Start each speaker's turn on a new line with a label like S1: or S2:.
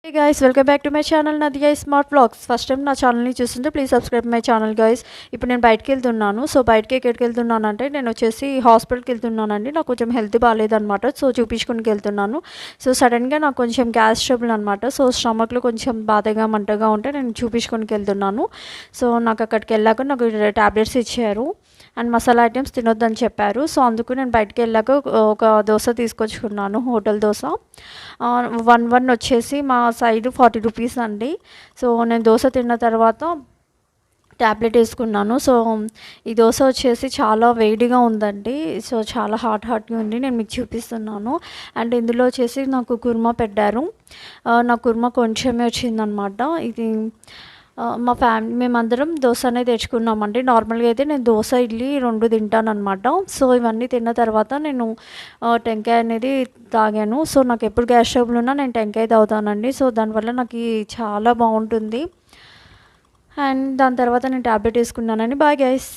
S1: Hey guys, welcome back to my channel Nadia Smart Vlogs. First time నా ఛానల్ని చూస్తుంటే please subscribe my channel guys. ఇప్పుడు నేను బయటకి వెళ్తున్నాను. సో బయటకి ఎక్కడికి వెళ్తున్నానంటే నేను వచ్చేసి హాస్పిటల్కి వెళ్తున్నానండి. నాకు కొంచెం హెల్త్ బాగాలేదనమాట. సో చూపించుకునికి వెళ్తున్నాను. సో సడన్గా నాకు కొంచెం గ్యాస్ ట్రబుల్ అనమాట. సో స్టమక్లో కొంచెం బాధగా మంటగా ఉంటే నేను చూపించుకునికి వెళ్తున్నాను. సో నాకు అక్కడికి వెళ్ళాక నాకు ట్యాబ్లెట్స్ ఇచ్చారు అండ్ మసాలా ఐటమ్స్ తినొద్దని చెప్పారు. సో అందుకు నేను బయటకి వెళ్ళాక ఒక దోశ తీసుకొచ్చుకున్నాను, హోటల్ దోశ. వన్ వచ్చేసి మా సైడ్ 40 రూపీస్ అండి. సో నేను దోశ తిన్న తర్వాత ట్యాబ్లెట్ వేసుకున్నాను. సో ఈ దోశ వచ్చేసి చాలా వేడిగా ఉందండి. సో చాలా హాట్గా ఉంది. నేను మీకు చూపిస్తున్నాను. అండ్ ఇందులో వచ్చేసి నాకు కుర్మా పెట్టారు. నా కుర్మా కొంచెమే వచ్చిందనమాట. ఇది మా ఫ్యామిలీ మేమందరం దోశ అనేది తెచ్చుకున్నామండి. నార్మల్గా అయితే నేను దోశ ఇడ్లీ 2 తింటానమాట. సో ఇవన్నీ తిన్న తర్వాత నేను టెంకాయ అనేది తాగాను. సో నాకు ఎప్పుడు గ్యాస్ ట్రబుల్ ఉన్నా నేను టెంకాయ తాగుతానండి. సో దానివల్ల నాకు చాలా బాగుంటుంది. అండ్ దాని తర్వాత నేను ట్యాబ్లెట్ వేసుకున్నానండి. Bye guys.